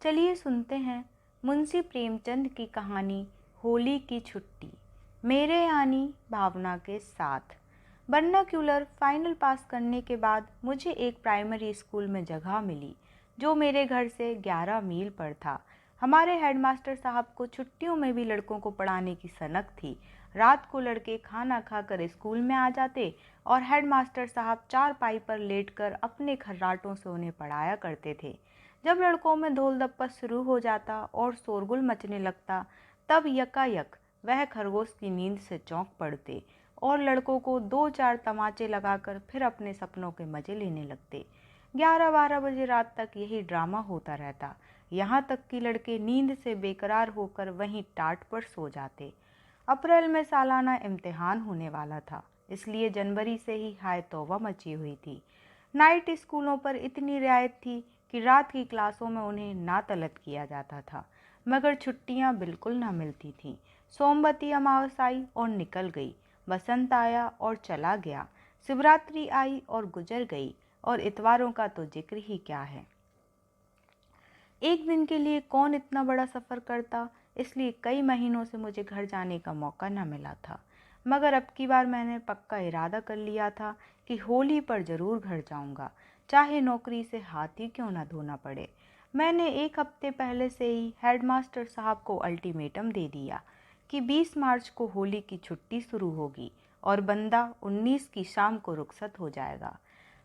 चलिए सुनते हैं मुंशी प्रेमचंद की कहानी होली की छुट्टी, मेरे यानी भावना के साथ। वर्नाक्यूलर फाइनल पास करने के बाद मुझे एक प्राइमरी स्कूल में जगह मिली जो मेरे घर से 11 मील पर था। हमारे हेडमास्टर साहब को छुट्टियों में भी लड़कों को पढ़ाने की सनक थी। रात को लड़के खाना खाकर स्कूल में आ जाते और हेडमास्टर साहब चारपाई पर लेटकर अपने खर्राटों से उन्हें पढ़ाया करते थे। जब लड़कों में ढोल दप्पा शुरू हो जाता और शोरगुल मचने लगता, तब यकायक वह खरगोश की नींद से चौंक पड़ते और लड़कों को 2-4 तमाचे लगाकर फिर अपने सपनों के मजे लेने लगते। 11-12 बजे रात तक यही ड्रामा होता रहता, यहाँ तक कि लड़के नींद से बेकरार होकर वहीं टाट पर सो जाते। अप्रैल में सालाना इम्तिहान होने वाला था, इसलिए जनवरी से ही हाय तौबा मची हुई थी। नाइट स्कूलों पर इतनी रियायत थी कि रात की क्लासों में उन्हें ना तलब किया जाता था, मगर छुट्टियां बिल्कुल ना मिलती थीं। सोमवती अमावस्या आई और निकल गई, बसंत आया और चला गया, शिवरात्रि आई और गुजर गई, और इतवारों का तो जिक्र ही क्या है। एक दिन के लिए कौन इतना बड़ा सफ़र करता, इसलिए कई महीनों से मुझे घर जाने का मौका न मिला था। मगर अब की बार मैंने पक्का इरादा कर लिया था कि होली पर ज़रूर घर जाऊंगा, चाहे नौकरी से हाथ ही क्यों ना धोना पड़े। मैंने एक हफ्ते पहले से ही हेडमास्टर साहब को अल्टीमेटम दे दिया कि 20 मार्च को होली की छुट्टी शुरू होगी और बंदा 19 की शाम को रुखसत हो जाएगा।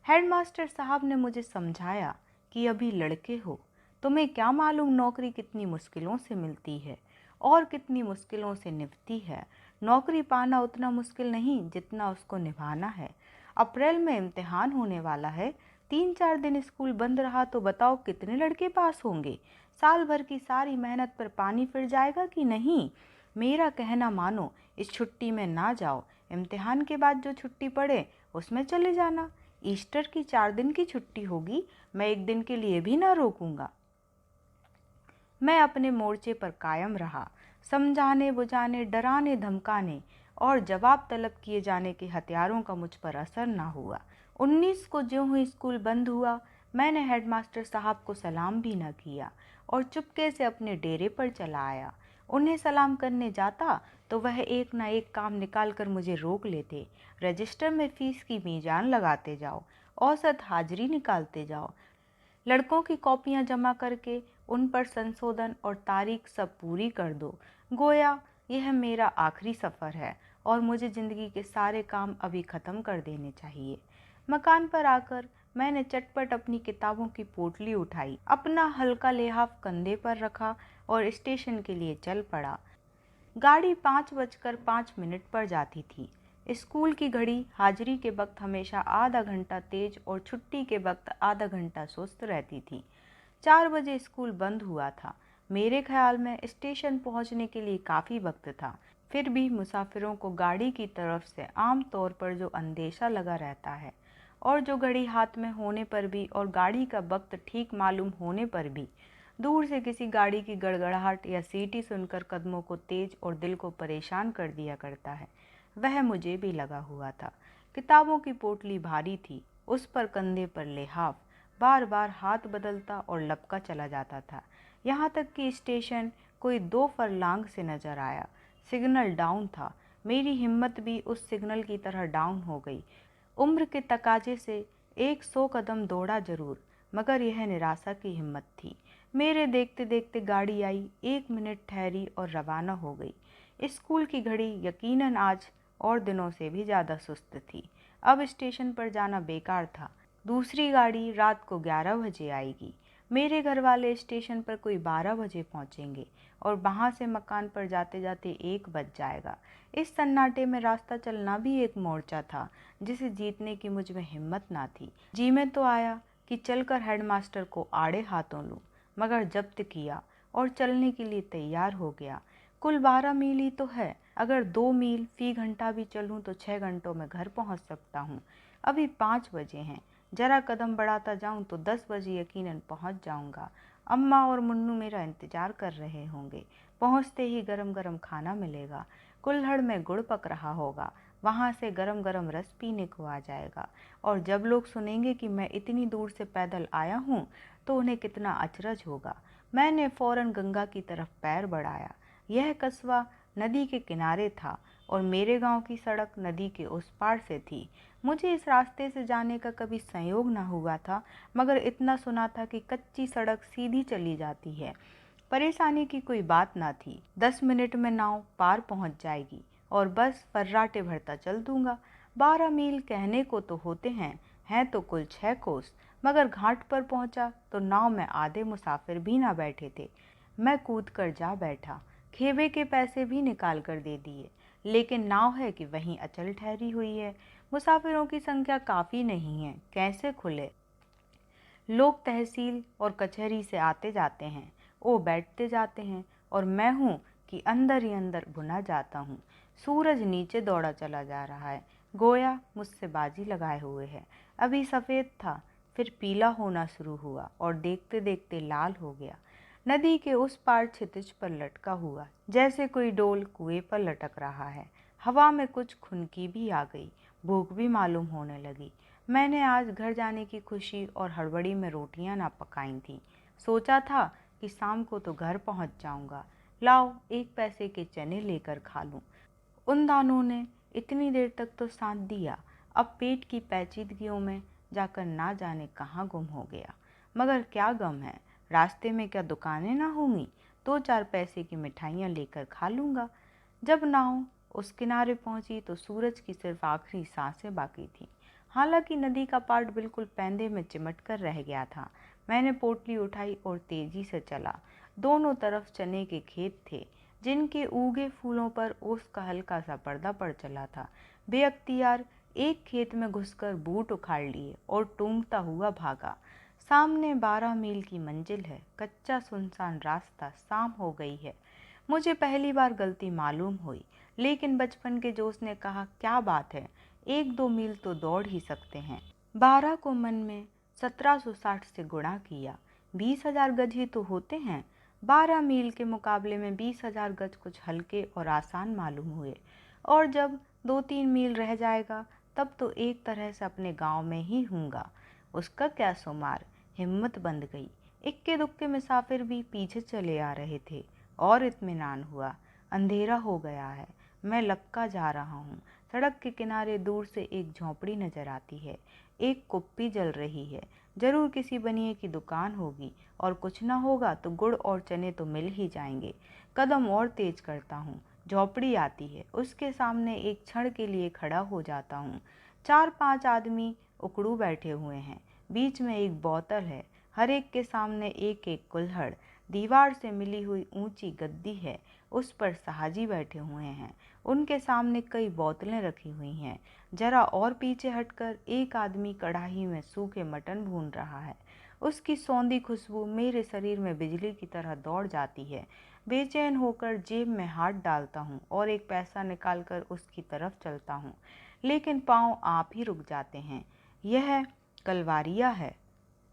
हेडमास्टर साहब ने मुझे समझाया कि अभी लड़के हो, तुम्हें क्या मालूम नौकरी कितनी मुश्किलों से मिलती है और कितनी मुश्किलों से निभती है। नौकरी पाना उतना मुश्किल नहीं जितना उसको निभाना है। अप्रैल में इम्तिहान होने वाला है, 3-4 दिन स्कूल बंद रहा तो बताओ कितने लड़के पास होंगे। साल भर की सारी मेहनत पर पानी फिर जाएगा कि नहीं। मेरा कहना मानो, इस छुट्टी में ना जाओ, इम्तिहान के बाद जो छुट्टी पड़े उसमें चले जाना। ईस्टर की 4 दिन की छुट्टी होगी, मैं एक दिन के लिए भी ना रोकूंगा। मैं अपने मोर्चे पर कायम रहा। समझाने बुझाने, डराने धमकाने और जवाब तलब किए जाने के हथियारों का मुझ पर असर ना हुआ। 19 को ज्यों ही स्कूल बंद हुआ, मैंने हेडमास्टर साहब को सलाम भी न किया और चुपके से अपने डेरे पर चला आया। उन्हें सलाम करने जाता तो वह एक ना एक काम निकाल कर मुझे रोक लेते। रजिस्टर में फीस की मीजान लगाते जाओ, औसत हाजिरी निकालते जाओ, लड़कों की कॉपियां जमा करके उन पर संशोधन और तारीख सब पूरी कर दो। गोया यह मेरा आखिरी सफ़र है और मुझे ज़िंदगी के सारे काम अभी ख़त्म कर देने चाहिए। मकान पर आकर मैंने चटपट अपनी किताबों की पोटली उठाई, अपना हल्का लिहाफ कंधे पर रखा और स्टेशन के लिए चल पड़ा। गाड़ी 5:05 पर जाती थी। स्कूल की घड़ी हाजिरी के वक्त हमेशा आधा घंटा तेज और छुट्टी के वक्त आधा घंटा सुस्त रहती थी। 4 बजे स्कूल बंद हुआ था। मेरे ख्याल में स्टेशन पहुंचने के लिए काफ़ी वक्त था। फिर भी मुसाफिरों को गाड़ी की तरफ से आम तौर पर जो अंदेशा लगा रहता है और जो घड़ी हाथ में होने पर भी और गाड़ी का वक्त ठीक मालूम होने पर भी दूर से किसी गाड़ी की गड़गड़ाहट या सीटी सुनकर कदमों को तेज और दिल को परेशान कर दिया करता है, वह मुझे भी लगा हुआ था। किताबों की पोटली भारी थी, उस पर कंधे पर लिहाफ बार बार हाथ बदलता और लपका चला जाता था, यहाँ तक कि स्टेशन कोई 2 फरलांग से नजर आया। सिग्नल डाउन था। मेरी हिम्मत भी उस सिग्नल की तरह डाउन हो गई। उम्र के तकाजे से 100 कदम दौड़ा जरूर, मगर यह निराशा की हिम्मत थी। मेरे देखते देखते गाड़ी आई, 1 मिनट ठहरी और रवाना हो गई। स्कूल की घड़ी यकीनन आज और दिनों से भी ज़्यादा सुस्त थी। अब स्टेशन पर जाना बेकार था। दूसरी गाड़ी रात को 11 बजे आएगी। मेरे घर वाले स्टेशन पर कोई 12 बजे पहुंचेंगे और वहां से मकान पर जाते जाते 1 बज जाएगा। इस सन्नाटे में रास्ता चलना भी एक मोर्चा था जिसे जीतने की मुझ में हिम्मत ना थी। जी में तो आया कि चलकर हेडमास्टर को आड़े हाथों लूं, मगर जब्त किया और चलने के लिए तैयार हो गया। कुल 12 मील ही तो है। अगर 2 मील फी घंटा भी चलूं तो 6 घंटों में घर पहुंच सकता हूं। अभी 5 बजे हैं, जरा कदम बढ़ाता जाऊं तो 10 बजे यकीनन पहुंच जाऊंगा। अम्मा और मुन्नू मेरा इंतजार कर रहे होंगे। पहुंचते ही गरम गरम खाना मिलेगा। कुल्हड़ में गुड़ पक रहा होगा। वहाँ से गरम गरम रस पीने को आ जाएगा। और जब लोग सुनेंगे कि मैं इतनी दूर से पैदल आया हूँ तो उन्हें कितना अचरज होगा। मैंने फौरन गंगा की तरफ पैर बढ़ाया। यह कस्बा नदी के किनारे था और मेरे गांव की सड़क नदी के उस पार से थी। मुझे इस रास्ते से जाने का कभी संयोग ना हुआ था, मगर इतना सुना था कि कच्ची सड़क सीधी चली जाती है। परेशानी की कोई बात ना थी। 10 मिनट में नाव पार पहुंच जाएगी और बस फर्राटे भरता चल दूंगा। 12 मील कहने को तो होते हैं तो कुल 6 कोस। मगर घाट पर पहुंचा तो नाव में आधे मुसाफिर भी ना बैठे थे। मैं कूद कर जा बैठा, खेबे के पैसे भी निकाल कर दे दिए, लेकिन नाव है कि वहीं अचल ठहरी हुई है। मुसाफिरों की संख्या काफ़ी नहीं है, कैसे खुले। लोग तहसील और कचहरी से आते जाते हैं, वो बैठते जाते हैं, और मैं हूँ कि अंदर ही अंदर भुना जाता हूँ। सूरज नीचे दौड़ा चला जा रहा है, गोया मुझसे बाजी लगाए हुए है। अभी सफ़ेद था, फिर पीला होना शुरू हुआ और देखते देखते लाल हो गया। नदी के उस पार क्षितिज पर लटका हुआ, जैसे कोई डोल कुएं पर लटक रहा है। हवा में कुछ खुनकी भी आ गई, भूख भी मालूम होने लगी। मैंने आज घर जाने की खुशी और हड़बड़ी में रोटियां ना पकाई थी। सोचा था कि शाम को तो घर पहुंच जाऊंगा, लाओ 1 पैसे के चने लेकर खा लूं। उन दानों ने इतनी देर तक तो साथ दिया, अब पेट की पेचीदगियों में जाकर ना जाने कहाँ गुम हो गया। मगर क्या गम है, रास्ते में क्या दुकानें ना होंगी? 2-4 पैसे की मिठाइयाँ लेकर खा लूँगा। जब नाव उस किनारे पहुंची तो सूरज की सिर्फ आखिरी सांसें बाकी थी। हालांकि नदी का पाट बिल्कुल पैंदे में चिमट कर रह गया था। मैंने पोटली उठाई और तेजी से चला। दोनों तरफ चने के खेत थे, जिनके उगे फूलों पर ओस का हल्का सा पर्दा पड़ चला था। बेअख्तियार एक खेत में घुसकर बूट उखाड़ लिए और टूंगता हुआ भागा। सामने 12 मील की मंजिल है, कच्चा सुनसान रास्ता, शाम हो गई है। मुझे पहली बार गलती मालूम हुई, लेकिन बचपन के जोश ने कहा क्या बात है, 1-2 मील तो दौड़ ही सकते हैं। 12 को मन में 1760 से गुणा किया, 20,000 गज ही तो होते हैं। 12 मील के मुकाबले में 20,000 गज कुछ हल्के और आसान मालूम हुए। और जब 2-3 मील रह जाएगा तब तो एक तरह से अपने गांव में ही हूँगा। उसका क्या शुमार। हिम्मत बंध गई। इक्के दुक्के मुसाफिर भी पीछे चले आ रहे थे और इत्मीनान हुआ। अंधेरा हो गया है, मैं लपका जा रहा हूँ। सड़क के किनारे दूर से एक झोंपड़ी नजर आती है, एक कुप्पी जल रही है। जरूर किसी बनिए की दुकान होगी, और कुछ ना होगा तो गुड़ और चने तो मिल ही जाएंगे। कदम और तेज करता हूँ, झोंपड़ी आती है, उसके सामने एक क्षण के लिए खड़ा हो जाता हूँ। 4-5 आदमी उकड़ू बैठे हुए हैं, बीच में एक बोतल है, हर एक के सामने एक एक कुल्हड़। दीवार से मिली हुई ऊंची गद्दी है, उस पर साहजी बैठे हुए हैं, उनके सामने कई बोतलें रखी हुई हैं। जरा और पीछे हटकर एक आदमी कढ़ाई में सूखे मटन भून रहा है। उसकी सौंधी खुशबू मेरे शरीर में बिजली की तरह दौड़ जाती है। बेचैन होकर जेब में हाथ डालता हूँ और एक पैसा निकालकर उसकी तरफ चलता हूँ, लेकिन पाँव आप ही रुक जाते हैं। यह कलवारिया है।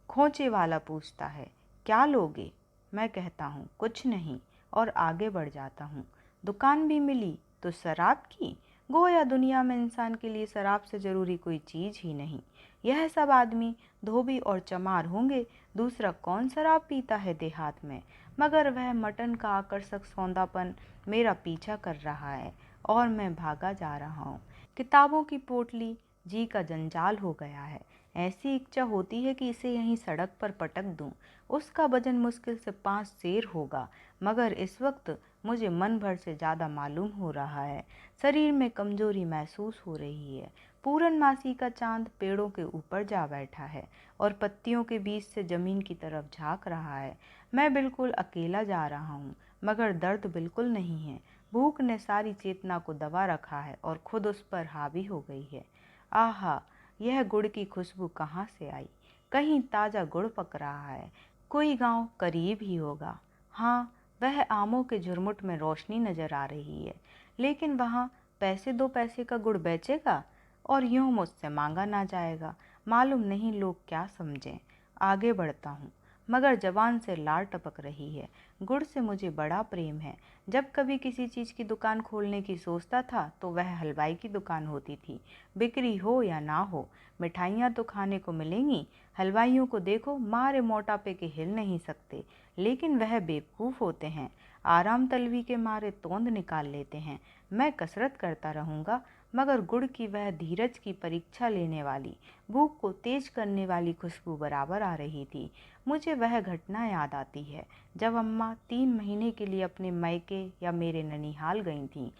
खोचे वाला पूछता है, क्या लोगे? मैं कहता हूँ कुछ नहीं, और आगे बढ़ जाता हूँ। दुकान भी मिली तो शराब की? गोया दुनिया में इंसान के लिए शराब से ज़रूरी कोई चीज़ ही नहीं। यह सब आदमी धोबी और चमार होंगे, दूसरा कौन शराब पीता है देहात में? मगर वह मटन का आकर्षक सौंदापन मेरा पीछा कर रहा है और मैं भागा जा रहा हूँ। किताबों की पोटली जी का जंजाल हो गया है। ऐसी इच्छा होती है कि इसे यहीं सड़क पर पटक दूं। उसका वजन मुश्किल से 5 सेर होगा, मगर इस वक्त मुझे मन भर से ज़्यादा मालूम हो रहा है। शरीर में कमजोरी महसूस हो रही है। पूरनमासी का चांद पेड़ों के ऊपर जा बैठा है और पत्तियों के बीच से जमीन की तरफ झांक रहा है। मैं बिल्कुल अकेला जा रहा हूँ, मगर दर्द बिल्कुल नहीं है। भूख ने सारी चेतना को दबा रखा है और खुद उस पर हावी हो गई है। आहा, यह गुड़ की खुशबू कहाँ से आई? कहीं ताज़ा गुड़ पक रहा है। कोई गांव करीब ही होगा। हाँ, वह आमों के झुरमुट में रोशनी नजर आ रही है, लेकिन वहाँ पैसे 2 पैसे का गुड़ बेचेगा और यूं मुझसे मांगा ना जाएगा। मालूम नहीं लोग क्या समझें। आगे बढ़ता हूँ। मगर जबान से लार टपक रही है। गुड़ से मुझे बड़ा प्रेम है। जब कभी किसी चीज़ की दुकान खोलने की सोचता था तो वह हलवाई की दुकान होती थी। बिक्री हो या ना हो, मिठाइयाँ तो खाने को मिलेंगी। हलवाइयों को देखो, मारे मोटापे के हिल नहीं सकते, लेकिन वह बेवकूफ़ होते हैं। आराम तलवी के मारे तोंद निकाल लेते हैं। मैं कसरत करता रहूँगा, मगर गुड़ की वह धीरज की परीक्षा लेने वाली, भूख को तेज करने वाली खुशबू बराबर आ रही थी। मुझे वह घटना याद आती है जब अम्मा 3 महीने के लिए अपने मायके या मेरे ननिहाल गई थीं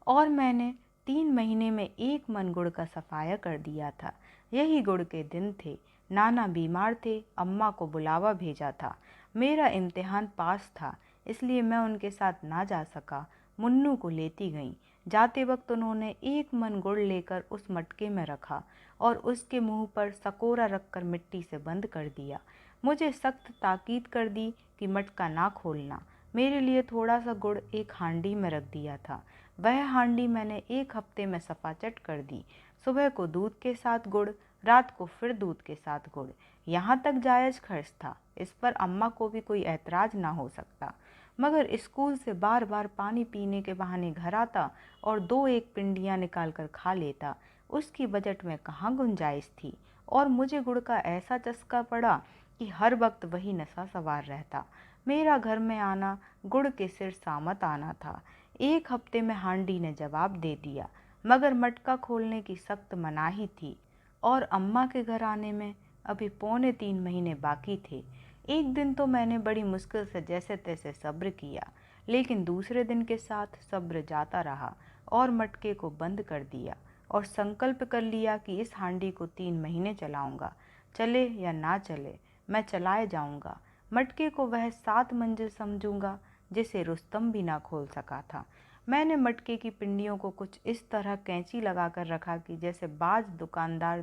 और मैंने 3 महीने में 1 मन गुड़ का सफाया कर दिया था। यही गुड़ के दिन थे। नाना बीमार थे, अम्मा को बुलावा भेजा था। मेरा इम्तिहान पास था, इसलिए मैं उनके साथ ना जा सका। मुन्नू को लेती गई। जाते वक्त उन्होंने 1 मन गुड़ लेकर उस मटके में रखा और उसके मुंह पर सकोरा रखकर मिट्टी से बंद कर दिया। मुझे सख्त ताकीद कर दी कि मटका ना खोलना। मेरे लिए थोड़ा सा गुड़ एक हांडी में रख दिया था। वह हांडी मैंने 1 हफ्ते में सफाचट कर दी। सुबह को दूध के साथ गुड़, रात को फिर दूध के साथ गुड़। यहाँ तक जायज़ खर्च था। इस पर अम्मा को भी कोई ऐतराज़ ना हो सकता। मगर स्कूल से बार बार पानी पीने के बहाने घर आता और 2-1 पिंडियाँ निकाल कर खा लेता। उसकी बजट में कहाँ गुंजाइश थी। और मुझे गुड़ का ऐसा चस्का पड़ा कि हर वक्त वही नशा सवार रहता। मेरा घर में आना गुड़ के सिर सामत आना था। 1 हफ्ते में हांडी ने जवाब दे दिया, मगर मटका खोलने की सख्त मनाही थी और अम्मा के घर आने में अभी 2.25 महीने बाकी थे। एक दिन तो मैंने बड़ी मुश्किल से जैसे तैसे सब्र किया, लेकिन दूसरे दिन के साथ सब्र जाता रहा और मटके को बंद कर दिया और संकल्प कर लिया कि इस हांडी को 3 महीने चलाऊंगा। चले या ना चले, मैं चलाए जाऊंगा। मटके को वह 7 मंजिल समझूंगा जिसे रुस्तम भी ना खोल सका था। मैंने मटके की पिंडियों को कुछ इस तरह कैंची लगाकर रखा कि जैसे बाज दुकानदार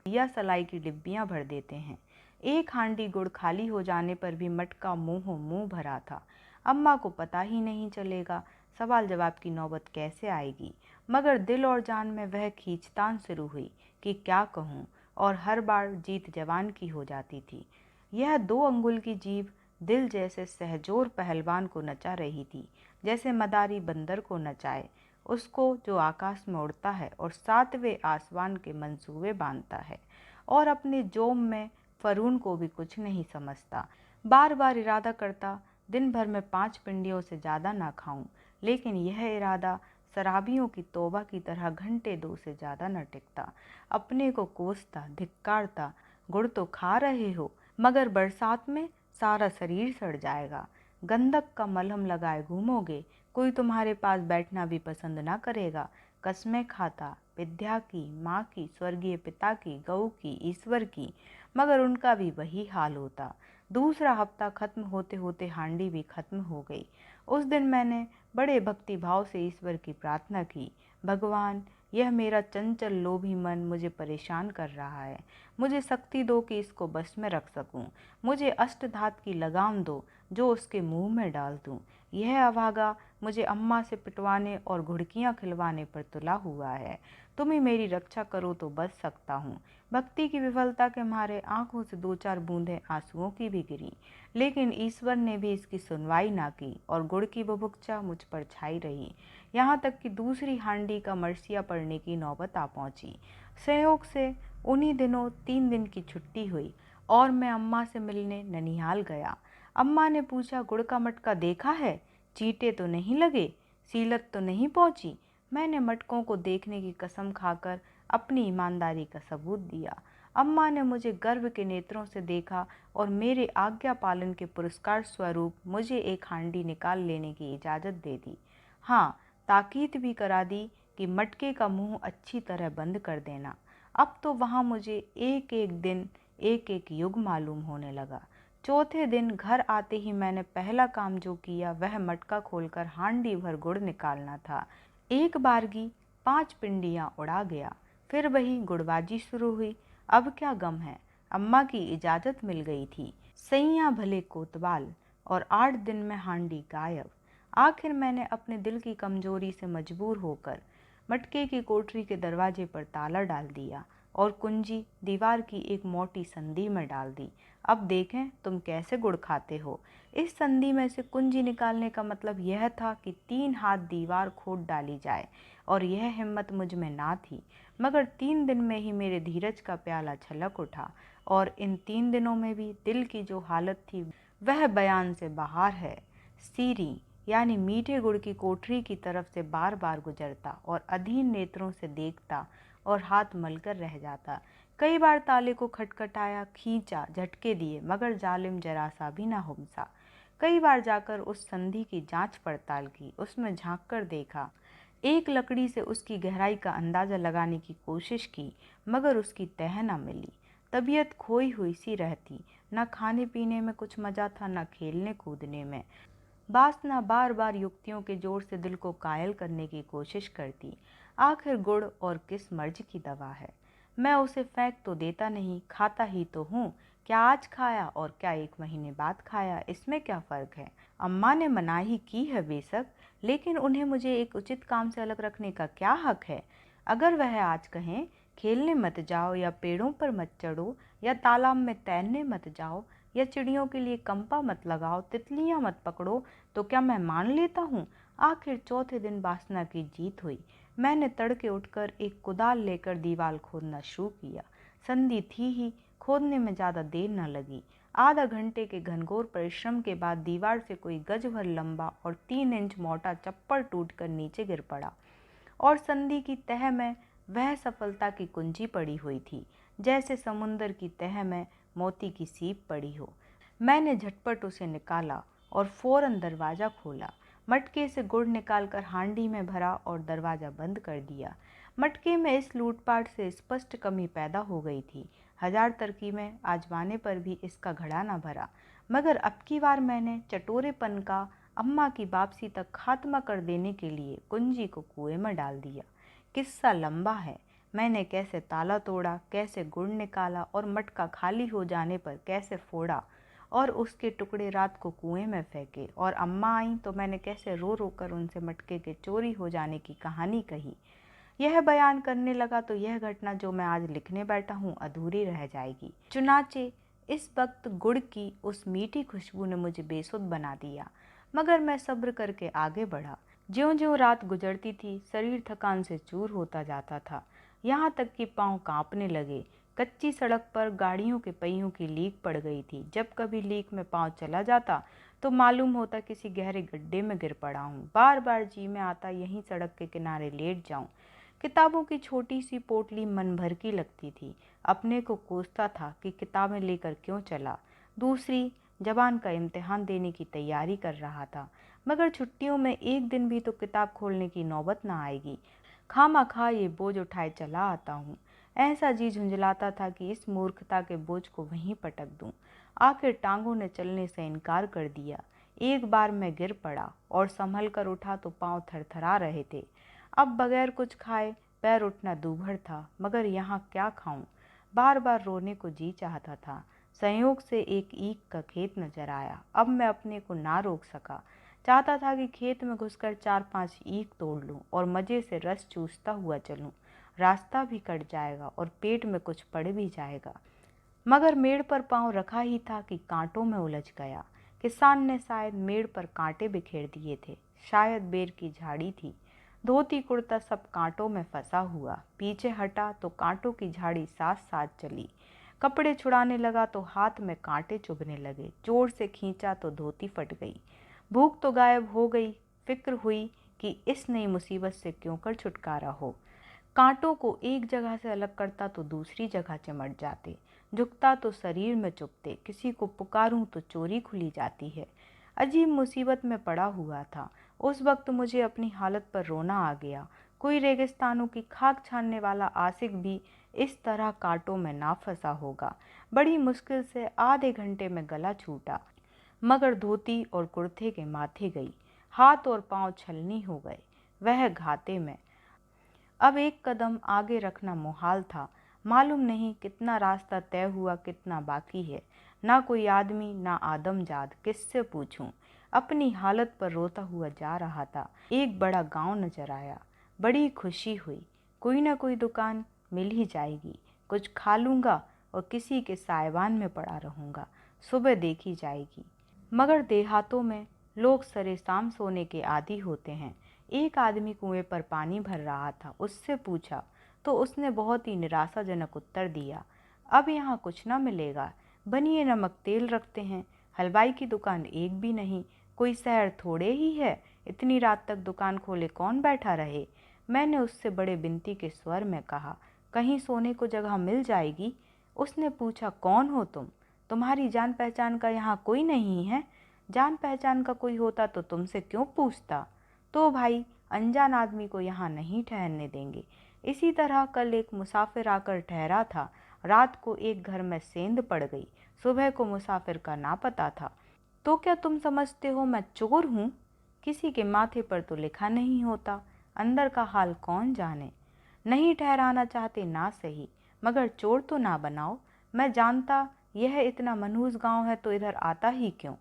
दिया सलाई की डिब्बियां भर देते हैं। एक हांडी गुड़ खाली हो जाने पर भी मटका मुंह मुंह भरा था। अम्मा को पता ही नहीं चलेगा। सवाल जवाब की नौबत कैसे आएगी। मगर दिल और जान में वह खींचतान शुरू हुई कि क्या कहूँ, और हर बार जीत जवान की हो जाती थी। यह 2 अंगुल की जीभ दिल जैसे सहजोर पहलवान को नचा रही थी, जैसे मदारी बंदर को नचाए, उसको जो आकाश में उड़ता है और 7वें आसमान के मंसूबे बांधता है और अपने जोम में फरून को भी कुछ नहीं समझता। बार बार इरादा करता दिन भर में 5 पिंडियों से ज़्यादा ना खाऊं, लेकिन यह इरादा शराबियों की तौबा की तरह घंटे 2 से ज़्यादा न टिकता। अपने को कोसता, धिक्कारता, गुड़ तो खा रहे हो, मगर बरसात में सारा शरीर सड़ जाएगा। गंधक का मलहम लगाए घूमोगे, कोई तुम्हारे पास बैठना भी पसंद ना करेगा। कसमें खाता, विद्या की, माँ की, स्वर्गीय पिता की, गऊ की, ईश्वर की, मगर उनका भी वही हाल होता। दूसरा हफ्ता खत्म होते होते हांडी भी खत्म हो गई। उस दिन मैंने बड़े भक्ति भाव से ईश्वर की प्रार्थना की, भगवान, यह मेरा चंचल लोभी मन मुझे परेशान कर रहा है। मुझे शक्ति दो कि इसको बस में रख सकूं। मुझे अष्टधात की लगाम दो जो उसके मुंह में डाल दूं। यह अभागा मुझे अम्मा से पिटवाने और घुड़कियां खिलवाने पर तुला हुआ है। तुम ही मेरी रक्षा करो तो बच सकता हूँ। भक्ति की विफलता के मारे आंखों से 2-4 बूंदें आंसुओं की भी गिरी, लेकिन ईश्वर ने भी इसकी सुनवाई ना की और गुड़ की बुभुक्षा मुझ पर छाई रही। यहाँ तक कि दूसरी हांडी का मरसिया पड़ने की नौबत आ पहुँची। संयोग से उन्हीं दिनों 3 दिन की छुट्टी हुई और मैं अम्मा से मिलने ननिहाल गया। अम्मा ने पूछा, गुड़ का मटका देखा है? चींटे तो नहीं लगे? सीलत तो नहीं पहुंची? मैंने मटकों को देखने की कसम खाकर अपनी ईमानदारी का सबूत दिया। अम्मा ने मुझे गर्व के नेत्रों से देखा और मेरे आज्ञा पालन के पुरस्कार स्वरूप मुझे एक हांडी निकाल लेने की इजाज़त दे दी। हाँ, ताकीद भी करा दी कि मटके का मुंह अच्छी तरह बंद कर देना। अब तो वहाँ मुझे एक एक दिन एक एक युग मालूम होने लगा। चौथे दिन घर आते ही मैंने पहला काम जो किया वह मटका खोलकर हांडी भर गुड़ निकालना था। एक बारगी 5 पिंडियाँ उड़ा गया। फिर वही गुड़बाजी शुरू हुई। अब क्या गम है, अम्मा की इजाज़त मिल गई थी। सैयाँ भले कोतवाल, और 8 दिन में हांडी गायब। आखिर मैंने अपने दिल की कमजोरी से मजबूर होकर मटके की कोठरी के दरवाजे पर ताला डाल दिया। और कुंजी दीवार की एक मोटी संदी में डाल दी। अब देखें तुम कैसे गुड़ खाते हो। इस संदी में से कुंजी निकालने का मतलब यह था कि 3 हाथ दीवार खोद डाली जाए, और यह हिम्मत मुझ में ना थी। मगर 3 दिन में ही मेरे धीरज का प्याला छलक उठा, और इन 3 दिनों में भी दिल की जो हालत थी वह बयान से बाहर है। सीरी यानी मीठे गुड़ की कोठरी की तरफ से बार बार गुजरता और अधीर नेत्रों से देखता और हाथ मलकर रह जाता। कई बार ताले को खटखटाया, खींचा, झटके दिए, मगर जालिम जरा सा भी ना हुमसा। कई बार जाकर उस संधि की जांच पड़ताल की, उसमें झांक कर देखा, एक लकड़ी से उसकी गहराई का अंदाज़ा लगाने की कोशिश की, मगर उसकी तह न मिली। तबीयत खोई हुई सी रहती, न खाने पीने में कुछ मज़ा था, न खेलने कूदने में। वासना बार बार युक्तियों के जोर से दिल को कायल करने की कोशिश करती। आखिर गुड़ और किस मर्ज की दवा है। मैं उसे फेंक तो देता नहीं, खाता ही तो हूँ। क्या आज खाया और क्या 1 महीने बाद खाया, इसमें क्या फ़र्क है। अम्मा ने मनाही की है बेशक, लेकिन उन्हें मुझे एक उचित काम से अलग रखने का क्या हक है। अगर वह आज कहें खेलने मत जाओ, या पेड़ों पर मत चढ़ो, या तालाब में तैरने मत जाओ, या चिड़ियों के लिए कंपा मत लगाओ, तितलियां मत पकड़ो, तो क्या मैं मान लेता हूँ। आखिर चौथे दिन वासना की जीत हुई। मैंने तड़के उठकर एक कुदाल लेकर दीवार खोदना शुरू किया। संधि थी ही, खोदने में ज़्यादा देर न लगी। आधा घंटे के घनघोर परिश्रम के बाद दीवार से कोई गज भर लंबा और 3 इंच मोटा चप्पड़ टूटकर नीचे गिर पड़ा, और संधि की तह में वह सफलता की कुंजी पड़ी हुई थी, जैसे समुंदर की तह में मोती की सीप पड़ी हो। मैंने झटपट उसे निकाला और फौरन दरवाज़ा खोला। मटके से गुड़ निकालकर हांडी में भरा और दरवाज़ा बंद कर दिया। मटके में इस लूटपाट से स्पष्ट कमी पैदा हो गई थी। 1000 तरकीबें आजमाने पर भी इसका घड़ा न भरा। मगर अब की बार मैंने चटोरेपन का अम्मा की वापसी तक खात्मा कर देने के लिए कुंजी को कुएं में डाल दिया। किस्सा लंबा है। मैंने कैसे ताला तोड़ा, कैसे गुड़ निकाला, और मटका खाली हो जाने पर कैसे फोड़ा और उसके टुकड़े रात को कुएं में फेंके, और अम्मा आईं तो मैंने कैसे रो रो कर उनसे मटके के चोरी हो जाने की कहानी कही। यह बयान करने लगा तो यह घटना जो मैं आज लिखने बैठा हूँ अधूरी रह जाएगी। चुनाचे इस वक्त गुड़ की उस मीठी खुशबू ने मुझे बेसुध बना दिया, मगर मैं सब्र करके आगे बढ़ा। ज्यों-ज्यों रात गुजरती थी, शरीर थकान से चूर होता जाता था, यहाँ तक कि पाँव कांपने लगे। कच्ची सड़क पर गाड़ियों के पहियों की लीक पड़ गई थी। जब कभी लीक में पाँव चला जाता तो मालूम होता किसी गहरे गड्ढे में गिर पड़ा हूँ। बार बार जी में आता यहीं सड़क के किनारे लेट जाऊँ। किताबों की छोटी सी पोटली मन भर की लगती थी। अपने को कोसता था कि किताबें लेकर क्यों चला। दूसरी जबान का इम्तिहान देने की तैयारी कर रहा था, मगर छुट्टियों में एक दिन भी तो किताब खोलने की नौबत ना आएगी। खामखा ये बोझ उठाए चला आता हूँ। ऐसा जी झुंझलाता था कि इस मूर्खता के बोझ को वहीं पटक दूं। आखिर टांगों ने चलने से इनकार कर दिया। एक बार मैं गिर पड़ा और संभल कर उठा तो पांव थरथरा रहे थे। अब बगैर कुछ खाए पैर उठना दूभर था, मगर यहाँ क्या खाऊं। बार बार रोने को जी चाहता था। संयोग से एक ईख का खेत नजर आया। अब मैं अपने को ना रोक सका। चाहता था कि खेत में घुसकर 4-5 ईख तोड़ लूं और मज़े से रस चूसता हुआ चलूं। रास्ता भी कट जाएगा और पेट में कुछ पड़ भी जाएगा। मगर मेड़ पर पांव रखा ही था कि कांटों में उलझ गया। किसान ने शायद मेड़ पर कांटे बिखेर दिए थे। शायद बेर की झाड़ी थी। धोती कुर्ता सब कांटों में फंसा हुआ। पीछे हटा तो कांटों की झाड़ी साथ साथ चली। कपड़े छुड़ाने लगा तो हाथ में कांटे चुभने लगे। जोर से खींचा तो धोती फट गई। भूख तो गायब हो गई। फिक्र हुई कि इस नई मुसीबत से क्यों कर छुटकारा हो। कांटों को एक जगह से अलग करता तो दूसरी जगह चिमट जाते। झुकता तो शरीर में चुभते। किसी को पुकारूं तो चोरी खुली जाती है। अजीब मुसीबत में पड़ा हुआ था। उस वक्त मुझे अपनी हालत पर रोना आ गया। कोई रेगिस्तानों की खाक छानने वाला आशिक भी इस तरह कांटों में ना फंसा होगा। बड़ी मुश्किल से आधे घंटे में गला छूटा, मगर धोती और कुर्ते के माथे गई। हाथ और पांव छलनी हो गए, वह घाते में। अब एक कदम आगे रखना मुहाल था। मालूम नहीं कितना रास्ता तय हुआ, कितना बाकी है। ना कोई आदमी, ना आदमजाद, किससे पूछूं। अपनी हालत पर रोता हुआ जा रहा था। एक बड़ा गांव नजर आया। बड़ी खुशी हुई। कोई ना कोई दुकान मिल ही जाएगी। कुछ खा लूँगा और किसी के सायबान में पड़ा रहूँगा, सुबह देखी जाएगी। मगर देहातों में लोग सरेशाम सोने के आदी होते हैं। एक आदमी कुएं पर पानी भर रहा था, उससे पूछा तो उसने बहुत ही निराशाजनक उत्तर दिया, अब यहाँ कुछ ना मिलेगा, बनिए नमक तेल रखते हैं, हलवाई की दुकान एक भी नहीं, कोई शहर थोड़े ही है, इतनी रात तक दुकान खोले कौन बैठा रहे। मैंने उससे बड़े विनती के स्वर में कहा, कहीं सोने को जगह मिल जाएगी। उसने पूछा, कौन हो तुम? तुम्हारी जान पहचान का यहाँ कोई नहीं है? जान पहचान का कोई होता तो तुमसे क्यों पूछता? तो भाई, अनजान आदमी को यहाँ नहीं ठहरने देंगे। इसी तरह कल एक मुसाफिर आकर ठहरा था, रात को एक घर में सेंध पड़ गई, सुबह को मुसाफिर का ना पता था। तो क्या तुम समझते हो मैं चोर हूँ? किसी के माथे पर तो लिखा नहीं होता, अंदर का हाल कौन जाने। नहीं ठहराना चाहते ना सही, मगर चोर तो ना बनाओ। मैं जानता यह इतना मनहूस गांव है तो इधर आता ही क्यों।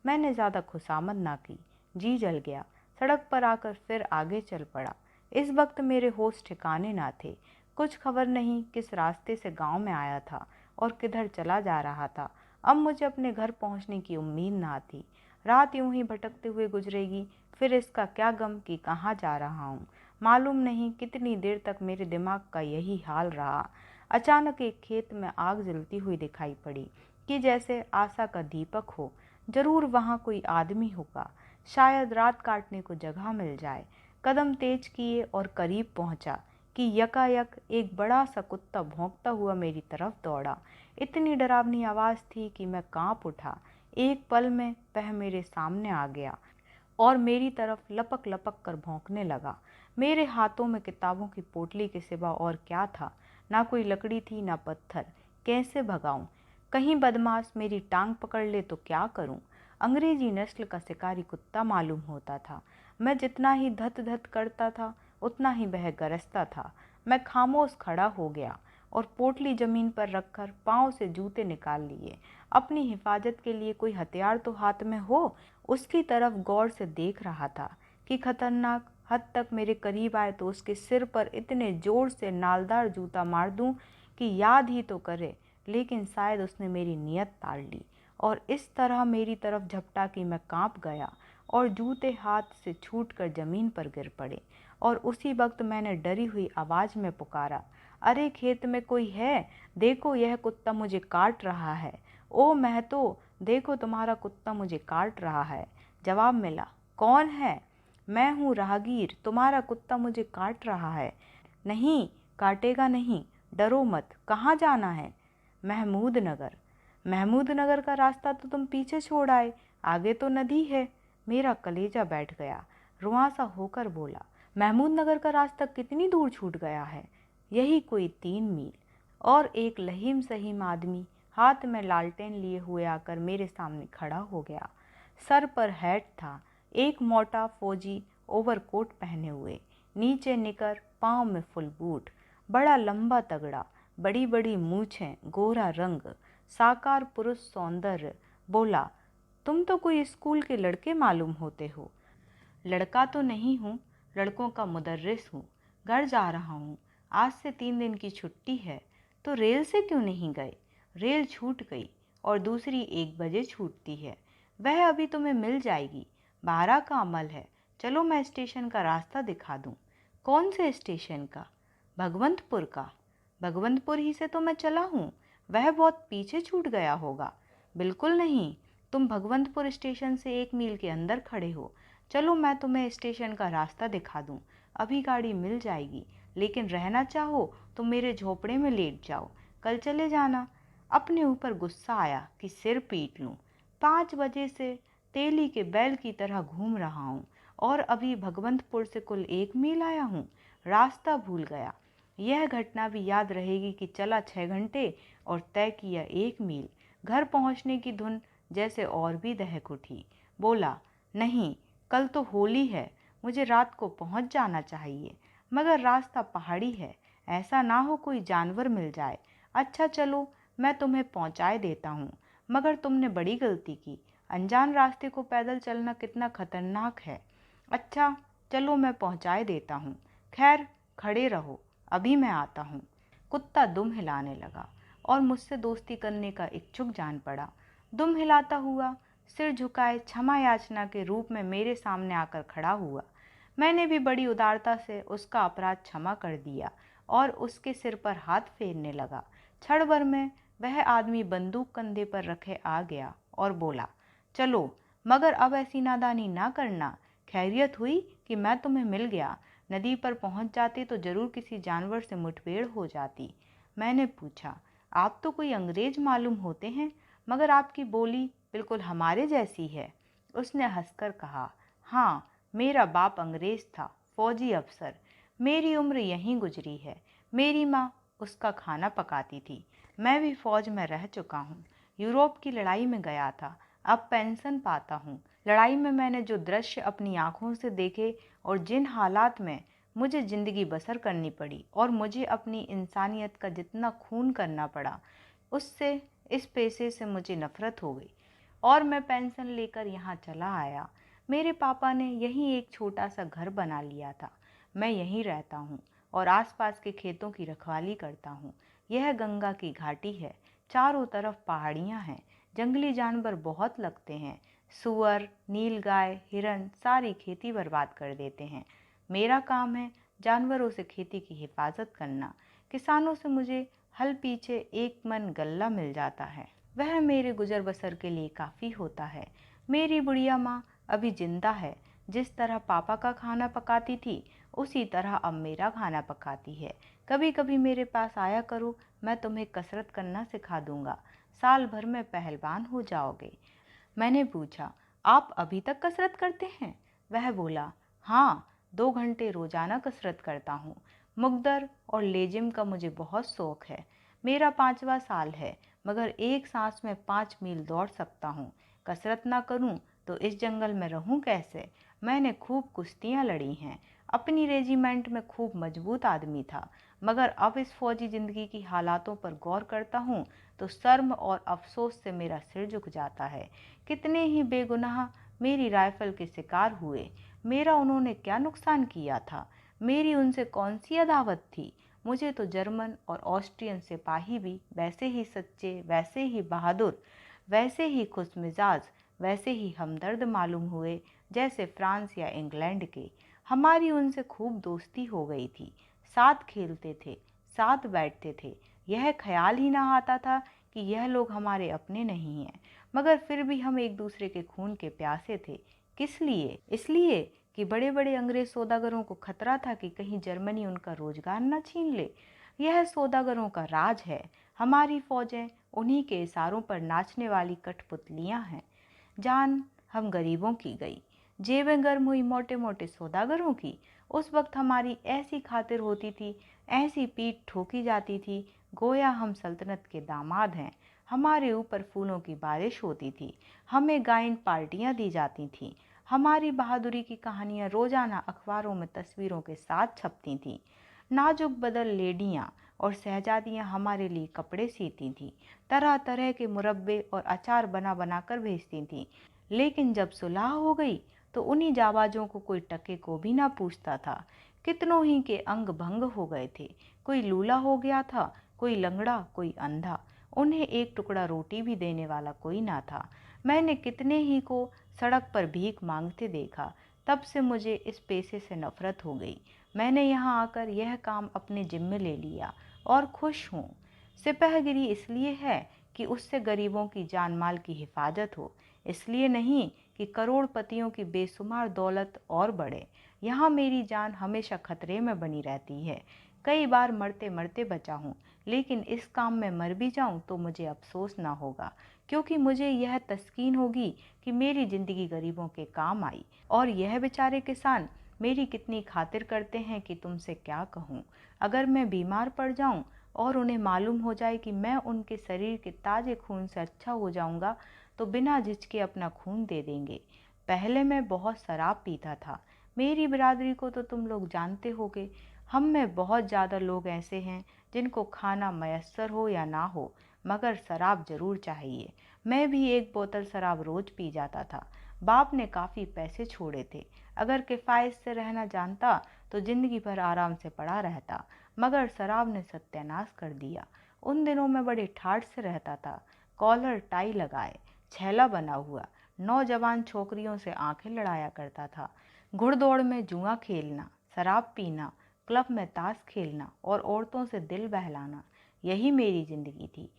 मैंने ज़्यादा खुशामद ना की, जी जल गया, सड़क पर आकर फिर आगे चल पड़ा। इस वक्त मेरे होश ठिकाने ना थे, कुछ खबर नहीं किस रास्ते से गांव में आया था और किधर चला जा रहा था। अब मुझे अपने घर पहुंचने की उम्मीद ना थी। रात यूं ही भटकते हुए गुजरेगी, फिर इसका क्या गम कि कहाँ जा रहा हूँ। मालूम नहीं कितनी देर तक मेरे दिमाग का यही हाल रहा। अचानक एक खेत में आग जलती हुई दिखाई पड़ी कि जैसे आशा का दीपक हो। जरूर वहाँ कोई आदमी होगा, शायद रात काटने को जगह मिल जाए। कदम तेज किए और करीब पहुँचा कि यकायक एक बड़ा सा कुत्ता भौंकता हुआ मेरी तरफ दौड़ा। इतनी डरावनी आवाज़ थी कि मैं कांप उठा। एक पल में वह मेरे सामने आ गया और मेरी तरफ लपक लपक कर भौंकने लगा। मेरे हाथों में किताबों की पोटली के सिवा और क्या था? ना कोई लकड़ी थी ना पत्थर। कैसे भगाऊं? कहीं बदमाश मेरी टांग पकड़ ले तो क्या करूं? अंग्रेजी नस्ल का शिकारी कुत्ता मालूम होता था। मैं जितना ही धत धत करता था उतना ही वह गरजता था। मैं खामोश खड़ा हो गया और पोटली जमीन पर रखकर पांव से जूते निकाल लिए। अपनी हिफाजत के लिए कोई हथियार तो हाथ में हो। उसकी तरफ गौर से देख रहा था कि खतरनाक हद तक मेरे करीब आए तो उसके सिर पर इतने जोर से नालदार जूता मार दूं कि याद ही तो करे। लेकिन शायद उसने मेरी नीयत ताड़ ली और इस तरह मेरी तरफ झपटा कि मैं कांप गया और जूते हाथ से छूटकर जमीन पर गिर पड़े। और उसी वक्त मैंने डरी हुई आवाज़ में पुकारा, अरे खेत में कोई है, देखो यह कुत्ता मुझे काट रहा है। ओ महतो, देखो तुम्हारा कुत्ता मुझे काट रहा है। जवाब मिला, कौन है? मैं हूँ राहगीर, तुम्हारा कुत्ता मुझे काट रहा है। नहीं, काटेगा नहीं, डरो मत। कहाँ जाना है? महमूद नगर। महमूद नगर का रास्ता तो तुम पीछे छोड़ आए, आगे तो नदी है। मेरा कलेजा बैठ गया, रुआंसा होकर बोला, महमूद नगर का रास्ता कितनी दूर छूट गया है? यही कोई 3 मील। और एक लहीम सहीम आदमी हाथ में लालटेन लिए हुए आकर मेरे सामने खड़ा हो गया। सर पर हैट था, एक मोटा फौजी ओवरकोट पहने हुए, नीचे निकर, पाँव में फुल बूट, बड़ा लंबा तगड़ा, बड़ी बड़ी मूछें, गोरा रंग, साकार पुरुष सौंदर्य। बोला, तुम तो कोई स्कूल के लड़के मालूम होते हो। लड़का तो नहीं हूँ, लड़कों का मुदर्रिस हूँ। घर जा रहा हूँ, आज से 3 दिन की छुट्टी है। तो रेल से क्यों नहीं गए? रेल छूट गई और दूसरी 1 बजे छूटती है, वह अभी तुम्हें मिल जाएगी। 12 का अमल है, चलो मैं स्टेशन का रास्ता दिखा दूँ। कौन से स्टेशन का? भगवंतपुर का। भगवंतपुर ही से तो मैं चला हूँ, वह बहुत पीछे छूट गया होगा। बिल्कुल नहीं, तुम भगवंतपुर स्टेशन से 1 मील के अंदर खड़े हो। चलो मैं तुम्हें स्टेशन का रास्ता दिखा दूँ, अभी गाड़ी मिल जाएगी। लेकिन रहना चाहो तो मेरे झोपड़े में लेट जाओ, कल चले जाना। अपने ऊपर गुस्सा आया कि सिर पीट लूँ। 5 बजे से तेली के बैल की तरह घूम रहा हूँ और अभी भगवंतपुर से कुल 1 मील आया हूँ, रास्ता भूल गया। यह घटना भी याद रहेगी कि चला 6 घंटे और तय किया 1 मील। घर पहुँचने की धुन जैसे और भी दहक उठी। बोला, नहीं, कल तो होली है, मुझे रात को पहुँच जाना चाहिए, मगर रास्ता पहाड़ी है, ऐसा ना हो कोई जानवर मिल जाए। अच्छा चलो, मैं तुम्हें पहुँचाए देता हूँ, मगर तुमने बड़ी गलती की, अनजान रास्ते को पैदल चलना कितना खतरनाक है। अच्छा चलो, मैं पहुँचाए देता हूँ, खैर खड़े रहो, अभी मैं आता हूँ। कुत्ता दुम हिलाने लगा और मुझसे दोस्ती करने का इच्छुक जान पड़ा। दुम हिलाता हुआ सिर झुकाए क्षमा याचना के रूप में मेरे सामने आकर खड़ा हुआ। मैंने भी बड़ी उदारता से उसका अपराध क्षमा कर दिया और उसके सिर पर हाथ फेरने लगा। क्षण भर में वह आदमी बंदूक कंधे पर रखे आ गया और बोला, चलो मगर अब ऐसी नादानी ना करना। खैरियत हुई कि मैं तुम्हें मिल गया। नदी पर पहुंच जाते तो जरूर किसी जानवर से मुठभेड़ हो जाती। मैंने पूछा, आप तो कोई अंग्रेज मालूम होते हैं, मगर आपकी बोली बिल्कुल हमारे जैसी है। उसने हंसकर कहा, हाँ, मेरा बाप अंग्रेज था, फौजी अफसर। मेरी उम्र यहीं गुजरी है। मेरी माँ उसका खाना पकाती थी। मैं भी फौज में रह चुका हूँ। यूरोप की लड़ाई में गया था, अब पेंशन पाता हूँ। लड़ाई में मैंने जो दृश्य अपनी आंखों से देखे और जिन हालात में मुझे ज़िंदगी बसर करनी पड़ी और मुझे अपनी इंसानियत का जितना खून करना पड़ा, उससे इस पेशे से मुझे नफ़रत हो गई और मैं पेंशन लेकर यहाँ चला आया। मेरे पापा ने यहीं एक छोटा सा घर बना लिया था। मैं यहीं रहता हूँ और आसपास के खेतों की रखवाली करता हूँ। यह गंगा की घाटी है, चारों तरफ पहाड़ियाँ हैं, जंगली जानवर बहुत लगते हैं। सुअर, नीलगाय, हिरन सारी खेती बर्बाद कर देते हैं। मेरा काम है जानवरों से खेती की हिफाजत करना। किसानों से मुझे हल पीछे एक मन गल्ला मिल जाता है, वह मेरे गुजर बसर के लिए काफ़ी होता है। मेरी बुढ़िया माँ अभी जिंदा है। जिस तरह पापा का खाना पकाती थी उसी तरह अब मेरा खाना पकाती है। कभी कभी मेरे पास आया करो, मैं तुम्हें कसरत करना सिखा दूंगा। साल भर में पहलवान हो जाओगे। मैंने पूछा, आप अभी तक कसरत करते हैं? वह बोला, हाँ, 2 घंटे रोजाना कसरत करता हूँ। मुकद्दर और लेजिम का मुझे बहुत शौक है। मेरा 5वां साल है, मगर एक सांस में 5 मील दौड़ सकता हूँ। कसरत ना करूँ तो इस जंगल में रहूँ कैसे? मैंने खूब कुश्तियाँ लड़ी हैं। अपनी रेजिमेंट में खूब मजबूत आदमी था, मगर अब इस फौजी ज़िंदगी की हालातों पर गौर करता हूँ तो शर्म और अफसोस से मेरा सिर झुक जाता है। कितने ही बेगुनाह मेरी राइफल के शिकार हुए। मेरा उन्होंने क्या नुकसान किया था? मेरी उनसे कौन सी अदावत थी? मुझे तो जर्मन और ऑस्ट्रियन सिपाही भी वैसे ही सच्चे, वैसे ही बहादुर, वैसे ही खुशमिजाज, वैसे ही हमदर्द मालूम हुए जैसे फ्रांस या इंग्लैंड के। हमारी उनसे खूब दोस्ती हो गई थी। साथ खेलते थे, साथ बैठते थे। यह ख्याल ही ना आता था कि यह लोग हमारे अपने नहीं हैं, मगर फिर भी हम एक दूसरे के खून के प्यासे थे। किस लिए? इसलिए कि बड़े बड़े अंग्रेज सौदागरों को खतरा था कि कहीं जर्मनी उनका रोजगार न छीन ले। यह सौदागरों का राज है। हमारी फौजें उन्हीं के इशारों पर नाचने वाली कठपुतलियां हैं। जान हम गरीबों की गई, जेबें गर्म हुई मोटे मोटे सौदागरों की। उस वक्त हमारी ऐसी खातिर होती थी, ऐसी पीठ ठोकी जाती थी, गोया हम सल्तनत के दामाद हैं। हमारे ऊपर फूलों की बारिश होती थी, हमें गायन पार्टियां दी जाती थीं। हमारी बहादुरी की कहानियां रोजाना अखबारों में तस्वीरों के साथ छपती थीं। नाजुक बदल लेडियां और शहजादियां हमारे लिए कपड़े सीती थीं, तरह तरह के मुरब्बे और अचार बना बना कर भेजती थीं। लेकिन जब सुलह हो गई तो उन्हीं जाबाजों को कोई टके को भी ना पूछता था। कितनों ही के अंग भंग हो गए थे। कोई लूला हो गया था, कोई लंगड़ा, कोई अंधा। उन्हें एक टुकड़ा रोटी भी देने वाला कोई ना था। मैंने कितने ही को सड़क पर भीख मांगते देखा। तब से मुझे इस पेशे से नफरत हो गई। मैंने यहाँ आकर यह काम अपने जिम्मे ले लिया और खुश हूँ। सिपहगिरी इसलिए है कि उससे गरीबों की जान माल की हिफाजत हो, इसलिए नहीं कि करोड़पतियों की बेशुमार दौलत और बढ़े। यहाँ मेरी जान हमेशा खतरे में बनी रहती है। कई बार मरते मरते बचा हूँ, लेकिन इस काम में मर भी जाऊँ तो मुझे अफसोस ना होगा, क्योंकि मुझे यह तस्कीन होगी कि मेरी ज़िंदगी गरीबों के काम आई। और यह बेचारे किसान मेरी कितनी खातिर करते हैं कि तुमसे क्या कहूँ। अगर मैं बीमार पड़ जाऊँ और उन्हें मालूम हो जाए कि मैं उनके शरीर के ताज़े खून से अच्छा हो जाऊँगा तो बिना झिझके अपना खून दे देंगे। पहले मैं बहुत शराब पीता था। मेरी बिरादरी को तो तुम लोग जानते होगे। हम में बहुत ज़्यादा लोग ऐसे हैं जिनको खाना मयस्सर हो या ना हो, मगर शराब ज़रूर चाहिए। मैं भी एक बोतल शराब रोज़ पी जाता था। बाप ने काफ़ी पैसे छोड़े थे। अगर किफ़ायत से रहना जानता तो ज़िंदगी भर आराम से पड़ा रहता। मगर शराब ने सत्यानाश कर दिया। उन दिनों मैं बड़े ठाठ से रहता था, कॉलर टाई लगाए, छैला बना हुआ, नौजवान छोकरियों से आंखें लड़ाया करता था। घुड़दौड़ में जुआ खेलना, शराब पीना, क्लब में ताश खेलना और औरतों से दिल बहलाना, यही मेरी जिंदगी थी।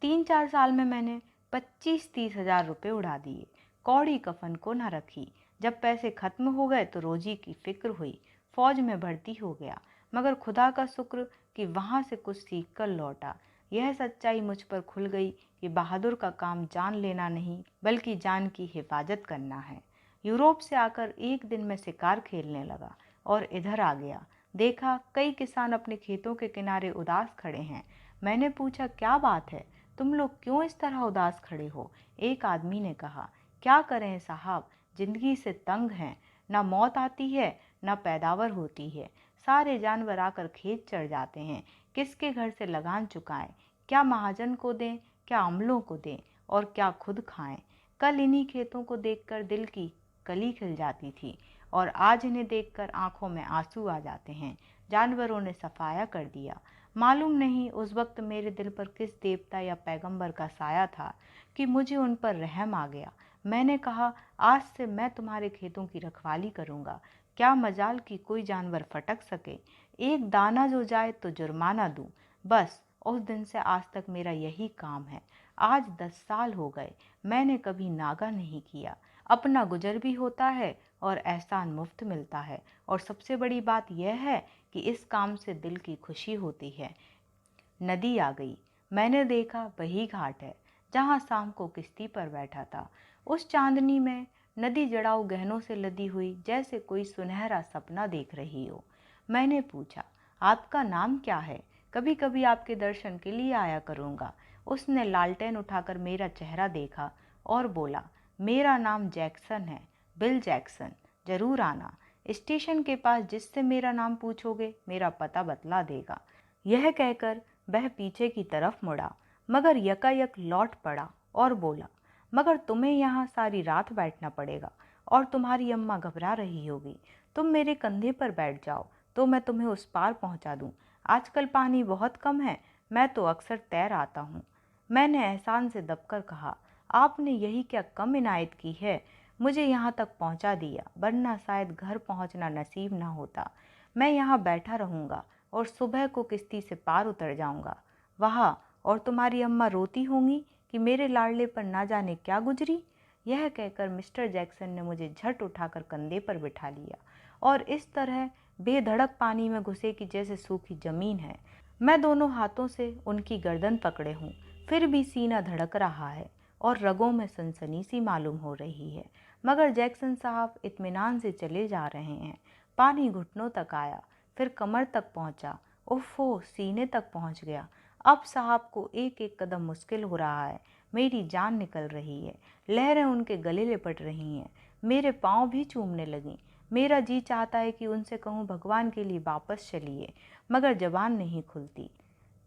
3-4 साल में मैंने 25-30 हजार रुपये उड़ा दिए। कौड़ी कफन को न रखी। जब पैसे खत्म हो गए तो रोजी की फिक्र हुई। फौज में भर्ती हो गया, मगर खुदा का शुक्र कि वहाँ से कुछ सीख कर लौटा। यह सच्चाई मुझ पर खुल गई कि बहादुर का काम जान लेना नहीं बल्कि जान की हिफाजत करना है। यूरोप से आकर एक दिन मैं शिकार खेलने लगा और इधर आ गया। देखा कई किसान अपने खेतों के किनारे उदास खड़े हैं। मैंने पूछा, क्या बात है, तुम लोग क्यों इस तरह उदास खड़े हो? एक आदमी ने कहा, क्या करें साहब, जिंदगी से तंग हैं। ना मौत आती है, ना पैदावार होती है। सारे जानवर आकर खेत चढ़ जाते हैं। किसके घर से लगान चुकाएं? क्या महाजन को दें, क्या अमलों को दें, और क्या खुद खाएं? कल इन्हीं खेतों को देखकर दिल की कली खिल जाती थी और आज इन्हें देखकर आंखों में आंसू आ जाते हैं। जानवरों ने सफाया कर दिया। मालूम नहीं उस वक्त मेरे दिल पर किस देवता या पैगंबर का साया था कि मुझे उन पर रहम आ गया। मैंने कहा, आज से मैं तुम्हारे खेतों की रखवाली करूंगा। क्या मजाल कि कोई जानवर फटक सके। एक दाना जो जाए तो जुर्माना दूं। बस उस दिन से आज तक मेरा यही काम है। आज 10 साल हो गए, मैंने कभी नागा नहीं किया। अपना गुजर भी होता है और एहसान मुफ्त मिलता है, और सबसे बड़ी बात यह है कि इस काम से दिल की खुशी होती है। नदी आ गई। मैंने देखा वही घाट है जहाँ शाम को किश्ती पर बैठा था। उस चांदनी में नदी जड़ाऊ गहनों से लदी हुई जैसे कोई सुनहरा सपना देख रही हो। मैंने पूछा, आपका नाम क्या है? कभी कभी आपके दर्शन के लिए आया करूँगा। उसने लालटेन उठाकर मेरा चेहरा देखा और बोला, मेरा नाम जैक्सन है, बिल जैक्सन। जरूर आना। स्टेशन के पास जिससे मेरा नाम पूछोगे मेरा पता बतला देगा। यह कहकर वह पीछे की तरफ मुड़ा, मगर यकायक लौट पड़ा और बोला, मगर तुम्हें यहाँ सारी रात बैठना पड़ेगा और तुम्हारी अम्मा घबरा रही होगी। तुम मेरे कंधे पर बैठ जाओ तो मैं तुम्हें उस पार पहुँचा दूँ। आजकल पानी बहुत कम है, मैं तो अक्सर तैर आता हूँ। मैंने एहसान से दबकर कहा, आपने यही क्या कम इनायत की है, मुझे यहाँ तक पहुँचा दिया, वरना शायद घर पहुँचना नसीब ना होता। मैं यहाँ बैठा रहूँगा और सुबह को किश्ती से पार उतर जाऊँगा। वाह, और तुम्हारी अम्मा रोती होंगी कि मेरे लाडले पर ना जाने क्या गुजरी। यह कहकर मिस्टर जैक्सन ने मुझे झट उठाकर कंधे पर बिठा लिया और इस तरह बेधड़क पानी में घुसे कि जैसे सूखी जमीन है। मैं दोनों हाथों से उनकी गर्दन पकड़े हूँ, फिर भी सीना धड़क रहा है और रगों में सनसनी सी मालूम हो रही है। मगर जैक्सन साहब इत्मीनान से चले जा रहे हैं। पानी घुटनों तक आया, फिर कमर तक पहुंचा, ओफो सीने तक पहुंच गया। अब साहब को एक एक कदम मुश्किल हो रहा है। मेरी जान निकल रही है, लहरें उनके गले लिपट रही हैं, मेरे पाँव भी चूमने लगीं। मेरा जी चाहता है कि उनसे कहूँ भगवान के लिए वापस चलिए, मगर जबान नहीं खुलती।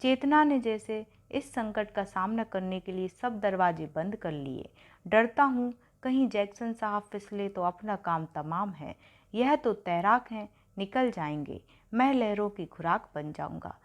चेतना ने जैसे इस संकट का सामना करने के लिए सब दरवाजे बंद कर लिए। डरता हूँ कहीं जैक्सन साहब फिसले तो अपना काम तमाम है। यह तो तैराक हैं, निकल जाएंगे, मैं लहरों की खुराक बन जाऊंगा।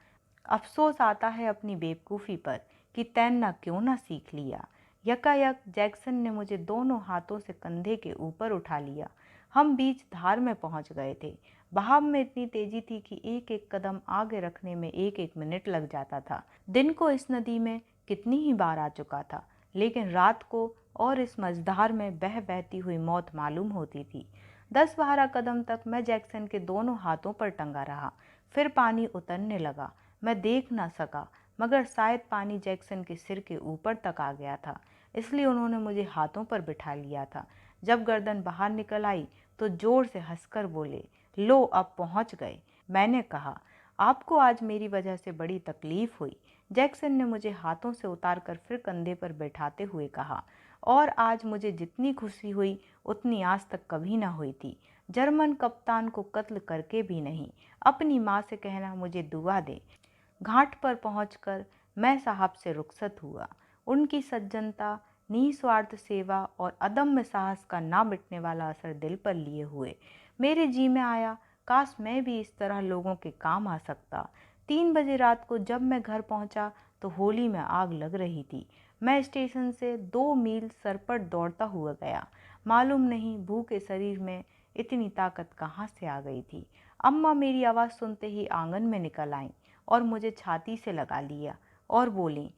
अफसोस आता है अपनी बेवकूफ़ी पर कि तैरना क्यों ना सीख लिया। यकायक जैक्सन ने मुझे दोनों हाथों से कंधे के ऊपर उठा लिया। हम बीच धार में पहुंच गए थे। बहाव में इतनी तेजी थी कि एक एक कदम आगे रखने में एक एक मिनट लग जाता था। दिन को इस नदी में कितनी ही बार आ चुका था, लेकिन रात को और इस मझधार में बहती हुई मौत मालूम होती थी। 10-12 कदम तक मैं जैक्सन के दोनों हाथों पर टंगा रहा। फिर पानी उतरने लगा। मैं देख ना सका, मगर शायद पानी जैक्सन के सिर के ऊपर तक आ गया था, इसलिए उन्होंने मुझे हाथों पर बिठा लिया था। जब गर्दन बाहर निकल आई तो जोर से हंसकर बोले, लो अब पहुंच गए। मैंने कहा, आपको आज मेरी वजह से बड़ी तकलीफ हुई। जैक्सन ने मुझे हाथों से उतारकर फिर कंधे पर बैठाते हुए कहा, और आज मुझे जितनी खुशी हुई उतनी आज तक कभी ना हुई थी। जर्मन कप्तान को कत्ल करके भी नहीं। अपनी माँ से कहना मुझे दुआ दे। घाट पर पहुंचकर मैं साहब से रुखसत हुआ। उनकी सज्जनता, निस्वार्थ सेवा और अदम्य साहस का ना मिटने वाला असर दिल पर लिए हुए। मेरे जी में आया काश मैं भी इस तरह लोगों के काम आ सकता। 3 बजे रात को जब मैं घर पहुंचा तो होली में आग लग रही थी। मैं स्टेशन से 2 मील सरपट दौड़ता हुआ गया। मालूम नहीं भूखे शरीर में इतनी ताकत कहाँ से आ गई थी। अम्मा मेरी आवाज़ सुनते ही आंगन में निकल आईं और मुझे छाती से लगा लिया और बोली,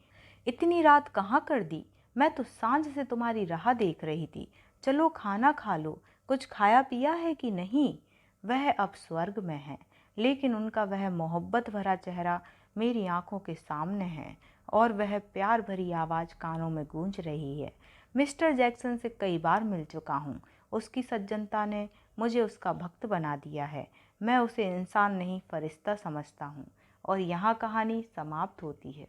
इतनी रात कहाँ कर दी? मैं तो सांझ से तुम्हारी राह देख रही थी। चलो खाना खा लो। कुछ खाया पिया है कि नहीं? वह अब स्वर्ग में है, लेकिन उनका वह मोहब्बत भरा चेहरा मेरी आंखों के सामने है और वह प्यार भरी आवाज़ कानों में गूंज रही है। मिस्टर जैक्सन से कई बार मिल चुका हूँ। उसकी सज्जनता ने मुझे उसका भक्त बना दिया है। मैं उसे इंसान नहीं फरिश्ता समझता हूँ। और यहाँ कहानी समाप्त होती है।